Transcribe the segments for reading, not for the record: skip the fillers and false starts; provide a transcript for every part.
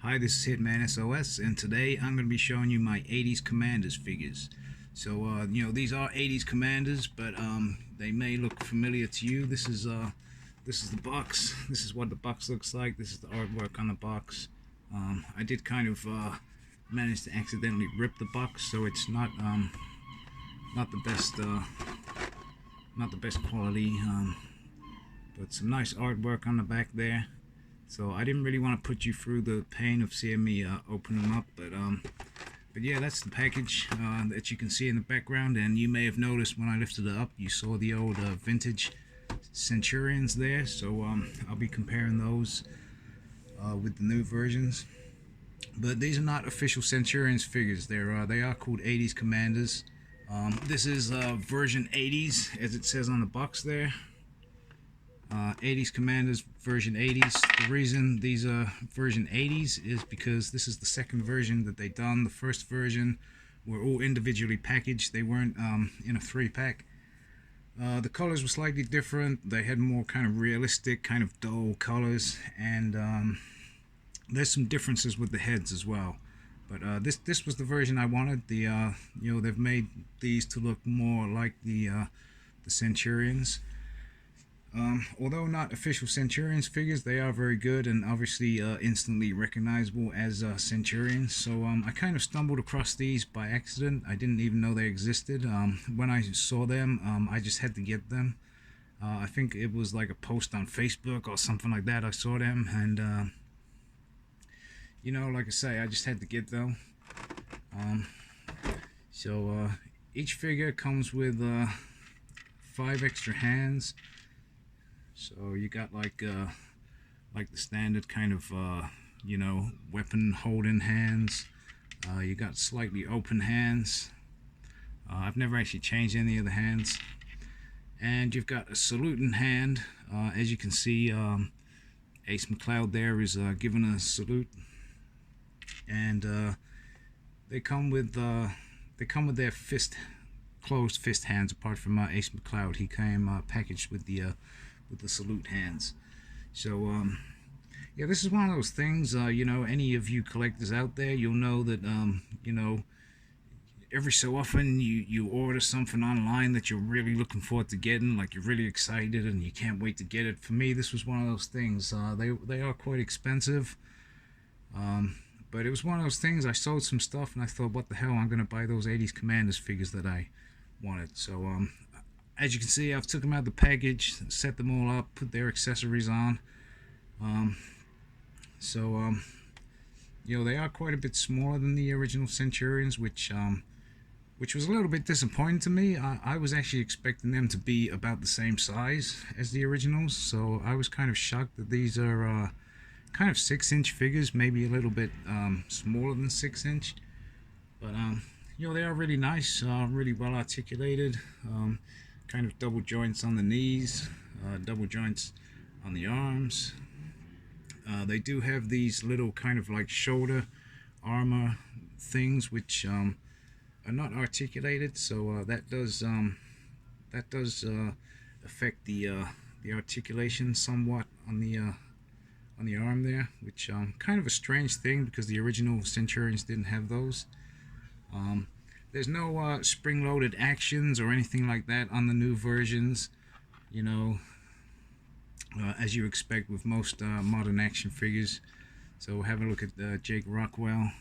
Hi, this is Hitman SOS, and today I'm going to be showing you my 80s Commanders figures. So, these are 80s Commanders, but they may look familiar to you. This is the box. This is what the box looks like. This is the artwork on the box. I did kind of manage to accidentally rip the box, so it's not the best quality, but some nice artwork on the back there. So I didn't really want to put you through the pain of seeing me open them up, but yeah, that's the package that you can see in the background. And you may have noticed when I lifted it up, you saw the old vintage Centurions there. So I'll be comparing those with the new versions. But these are not official Centurions figures. They are called 80s Commanders. This is version 80s, as it says on the box there. 80s Commanders version 80s. The reason these are version 80s is because this is the second version that they done. The first version were all individually packaged. They weren't in a 3-pack. The colors were slightly different. They had more kind of realistic, kind of dull colors, and there's some differences with the heads as well. But this was the version I wanted. They've made these to look more like the Centurions. Although not official Centurions figures, they are very good and obviously instantly recognizable as Centurions. So I kind of stumbled across these by accident. I didn't even know they existed. When I saw them, I just had to get them. I think it was like a post on Facebook or something like that. I saw them, and like I say, I just had to get them. Each figure comes with 5 extra hands. So you got like the standard kind of weapon holding hands. You got slightly open hands. I've never actually changed any of the hands. And you've got a saluting hand. As you can see, Ace McCloud there is giving a salute. And they come with their closed fist hands. Apart from Ace McCloud, he came packaged with the salute hands. So yeah, this is one of those things, any of you collectors out there, you'll know that every so often you order something online that you're really looking forward to getting, like you're really excited and you can't wait to get it. For me, this was one of those things. They are quite expensive, but it was one of those things. I sold some stuff and I thought, what the hell, I'm gonna buy those 80s Commanders figures that I wanted. So as you can see, I've took them out of the package, set them all up, put their accessories on. They are quite a bit smaller than the original Centurions, which was a little bit disappointing to me. I was actually expecting them to be about the same size as the originals, so I was kind of shocked that these are kind of 6-inch figures, maybe a little bit smaller than 6-inch. But they are really nice, really well articulated. Kind of double joints on the knees, double joints on the arms. They do have these little kind of like shoulder armor things which are not articulated, so that does affect the articulation somewhat on the arm there, which kind of a strange thing because the original Centurions didn't have those. There's no spring-loaded actions or anything like that on the new versions, as you expect with most modern action figures. So have a look at Jake Rockwell.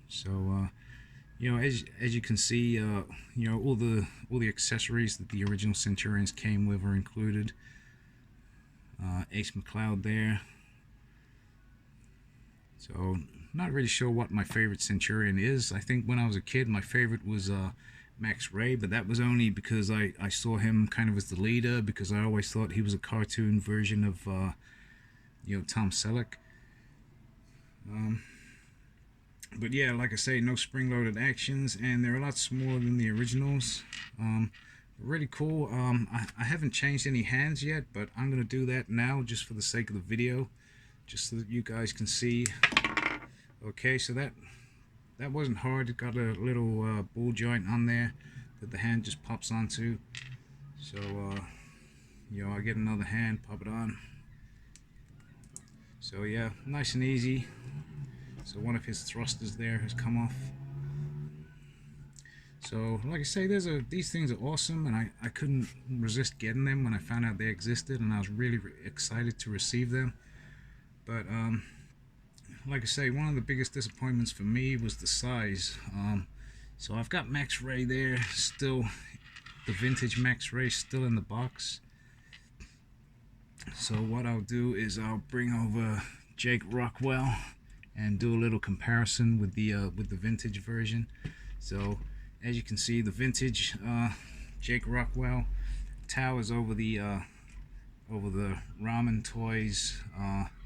So as you can see, all the accessories that the original Centurions came with are included. Ace McCloud there. So not really sure what my favorite Centurion is. I think when I was a kid, my favorite was Max Ray, but that was only because I saw him kind of as the leader, because I always thought he was a cartoon version of Tom Selleck. But yeah, like I say, no spring-loaded actions, and they're a lot smaller than the originals. Really cool. I haven't changed any hands yet, but I'm gonna do that now just for the sake of the video, just so that you guys can see. Okay, so that wasn't hard. It got a little ball joint on there that the hand just pops onto. So I get another hand, pop it on. So yeah, nice and easy. So one of his thrusters there has come off. So like I say, these things are awesome, and I couldn't resist getting them when I found out they existed, and I was really excited to receive them. But like I say, one of the biggest disappointments for me was the size. So I've got Max Ray there, still the vintage Max Ray still in the box. So what I'll do is I'll bring over Jake Rockwell and do a little comparison with the vintage version. So as you can see, the vintage Jake Rockwell towers over the Ramen Toys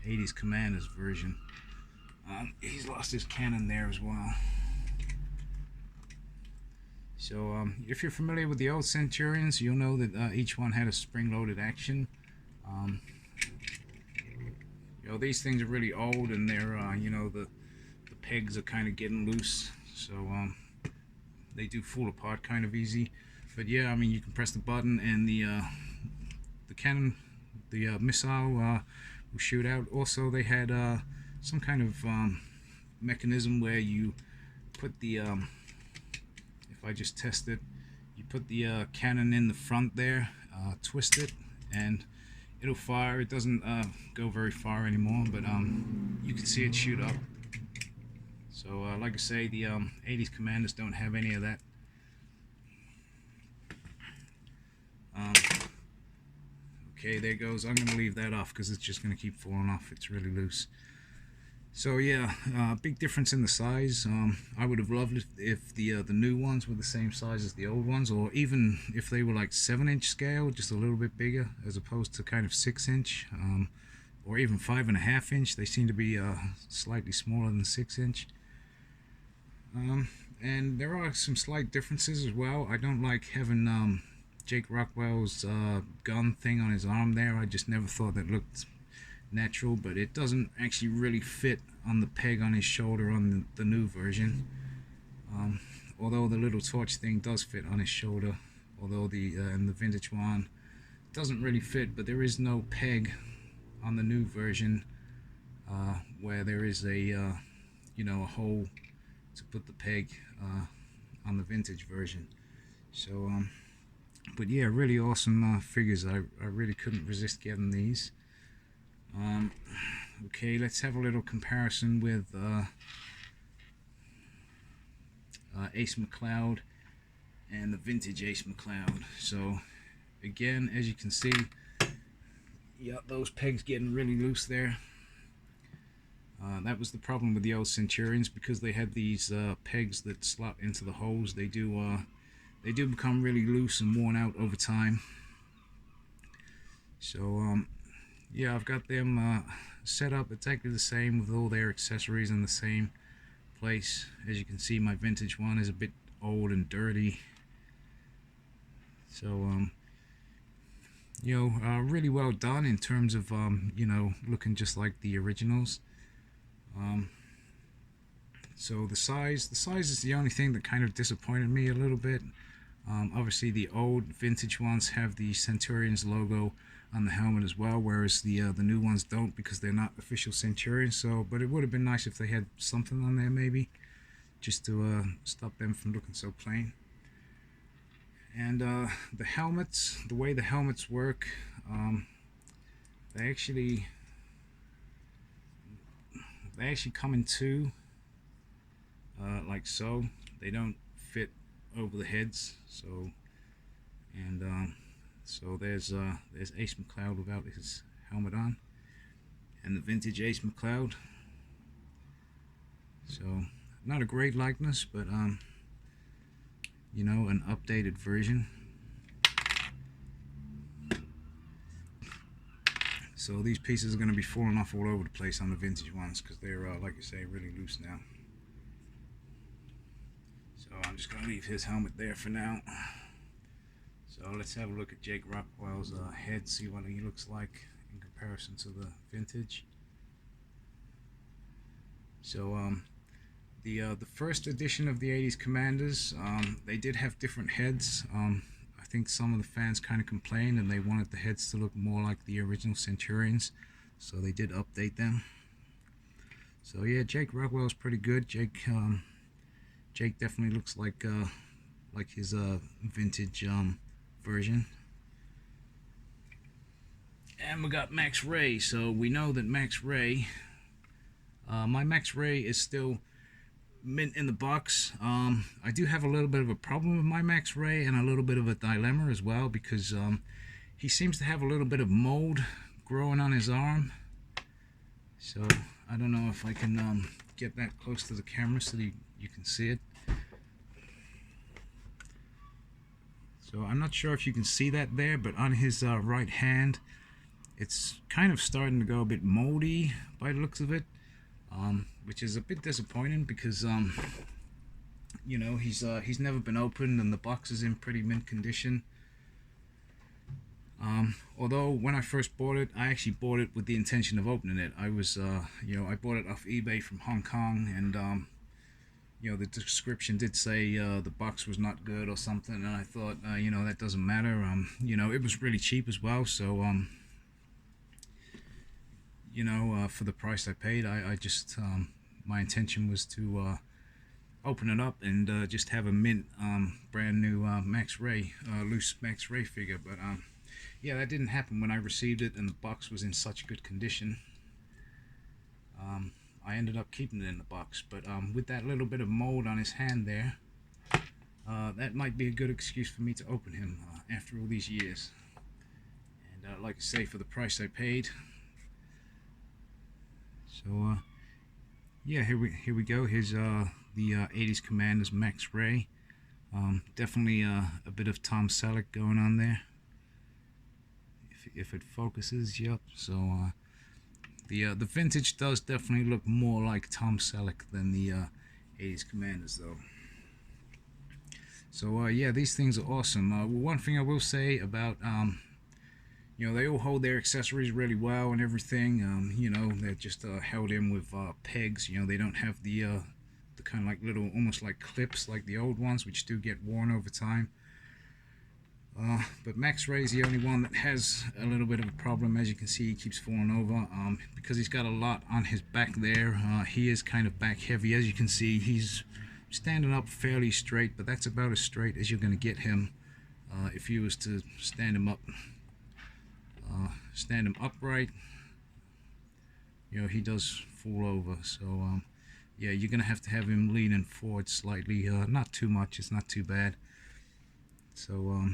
80s Commanders version. He's lost his cannon there as well. So if you're familiar with the old Centurions, you'll know that each one had a spring-loaded action. You know, these things are really old, and they're you know, the pegs are kind of getting loose, so they do fall apart kind of easy. But yeah, I mean, you can press the button and the cannon, the missile will shoot out. Also, they had some kind of mechanism where you put the if I just test it, you put the cannon in the front there, twist it, and it'll fire. It doesn't go very far anymore, but you can see it shoot up. So like I say, the 80s Commanders don't have any of that. Okay, there goes. I'm going to leave that off because it's just going to keep falling off. It's really loose. So yeah, big difference in the size. I would have loved it if the new ones were the same size as the old ones, or even if they were like 7-inch scale, just a little bit bigger, as opposed to kind of 6-inch, or even 5.5-inch. They seem to be slightly smaller than 6-inch. And there are some slight differences as well. I don't like having Jake Rockwell's gun thing on his arm there. I just never thought that looked natural, but it doesn't actually really fit on the peg on his shoulder on the new version. Although the little torch thing does fit on his shoulder, although in the vintage one it doesn't really fit. But there is no peg on the new version where there is a you know, a hole to put the peg on the vintage version. So but yeah, really awesome figures. I really couldn't resist getting these. Okay, let's have a little comparison with Ace McCloud and the vintage Ace McCloud. So again, as you can see, yeah, those pegs getting really loose there. That was the problem with the old Centurions, because they had these pegs that slot into the holes. They do become really loose and worn out over time. So yeah, I've got them set up exactly the same with all their accessories in the same place. As you can see, my vintage one is a bit old and dirty. So you know, really well done in terms of you know, looking just like the originals. So the size is the only thing that kind of disappointed me a little bit. Obviously the old vintage ones have the Centurions logo on the helmet as well, whereas the new ones don't, because they're not official Centurions. So, but it would have been nice if they had something on there, maybe, just to stop them from looking so plain. And the helmets, the way the helmets work, they actually come in two, like so. They don't fit over the heads. So, and so there's Ace McCloud without his helmet on, and the vintage Ace McCloud. So not a great likeness, but you know, an updated version. So these pieces are going to be falling off all over the place on the vintage ones, because they're like I say, really loose now. So I'm just going to leave his helmet there for now. So let's have a look at Jake Rockwell's head, see what he looks like in comparison to the vintage. So the first edition of the 80s Commanders, they did have different heads. I think some of the fans kind of complained, and they wanted the heads to look more like the original Centurions, so they did update them. So yeah, Jake Rockwell's pretty good. Jake definitely looks like his vintage version. And we got Max Ray. So we know that Max Ray, my Max Ray is still mint in the box. I do have a little bit of a problem with my Max Ray and a little bit of a dilemma as well, because he seems to have a little bit of mold growing on his arm. So I don't know if I can get that close to the camera so that you can see it. So I'm not sure if you can see that there, but on his right hand, it's kind of starting to go a bit moldy by the looks of it, which is a bit disappointing because you know, he's never been opened and the box is in pretty mint condition. Although when I first bought it, I actually bought it with the intention of opening it. I was, you know, I bought it off eBay from Hong Kong, and you know, the description did say the box was not good or something, and I thought, you know, that doesn't matter. You know, it was really cheap as well, so you know, for the price I paid, I just my intention was to open it up and just have a mint brand new Max Ray, loose Max Ray figure, but yeah, that didn't happen when I received it and the box was in such good condition. I ended up keeping it in the box, but with that little bit of mold on his hand there, that might be a good excuse for me to open him after all these years. And like I say, for the price I paid. So yeah, here we go. Here's the 80s Commanders Max Ray. Definitely a bit of Tom Selleck going on there. If it focuses, yep. So the vintage does definitely look more like Tom Selleck than the 80s Commanders, though. So yeah, these things are awesome. One thing I will say about you know, they all hold their accessories really well and everything. You know, they're just held in with pegs. You know, they don't have the kind of like little, almost like clips like the old ones, which do get worn over time. But Max Ray's the only one that has a little bit of a problem. As you can see, he keeps falling over because he's got a lot on his back there. He is kind of back heavy. As you can see, he's standing up fairly straight, but that's about as straight as you're going to get him if you was to stand him up. Stand him upright, you know, he does fall over. So yeah, you're gonna have to have him leaning forward slightly, not too much, it's not too bad. So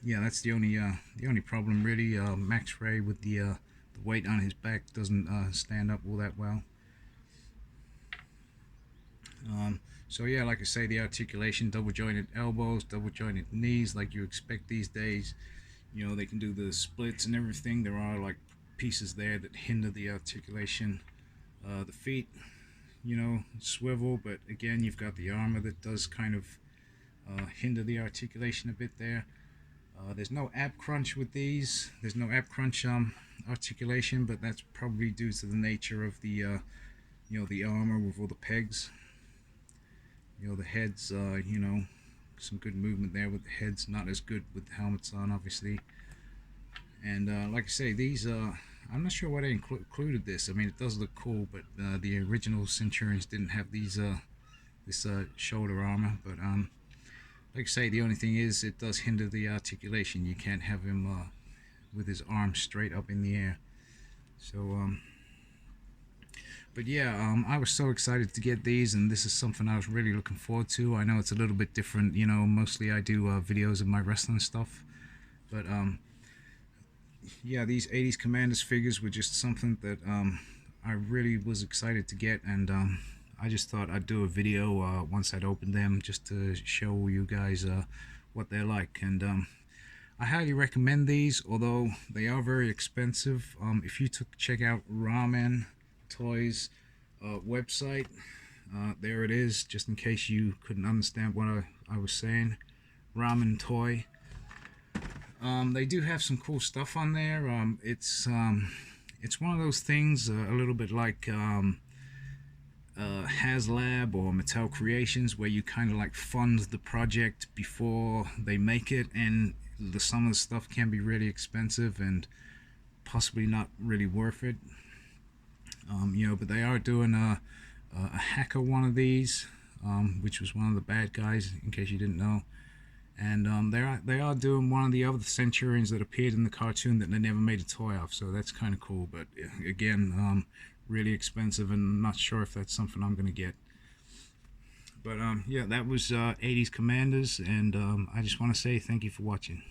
yeah, that's the only problem really. Max Ray with the weight on his back doesn't stand up all that well. So yeah, like I say, the articulation, double jointed elbows, double jointed knees, like you expect these days. You know, they can do the splits and everything. There are like pieces there that hinder the articulation. The feet, you know, swivel, but again, you've got the armor that does kind of hinder the articulation a bit there. There's no ab crunch with these. There's no ab crunch articulation, but that's probably due to the nature of the you know, the armor with all the pegs. You know, the heads, you know, some good movement there with the heads, not as good with the helmets on, obviously. And like I say, these I'm not sure why they included this. I mean, it does look cool, but the original Centurions didn't have these this shoulder armor. But like I say, the only thing is it does hinder the articulation. You can't have him with his arms straight up in the air. So but yeah, I was so excited to get these, and this is something I was really looking forward to. I know it's a little bit different, you know, mostly I do videos of my wrestling stuff, but yeah, these 80s Commanders figures were just something that I really was excited to get, and I just thought I'd do a video once I'd opened them, just to show you guys what they're like. And I highly recommend these, although they are very expensive. If you check out Ramen Toys website, there it is, just in case you couldn't understand what I was saying. Ramen Toy. They do have some cool stuff on there. It's one of those things, a little bit like HasLab or Mattel Creations, where you kind of like fund the project before they make it, and some of the stuff can be really expensive and possibly not really worth it. You know, but they are doing a hacker one of these, which was one of the bad guys, in case you didn't know. And they are doing one of the other Centurions that appeared in the cartoon that they never made a toy of, so that's kind of cool. But again, really expensive, and not sure if that's something I'm gonna get. But yeah, that was 80s Commanders, and I just want to say thank you for watching.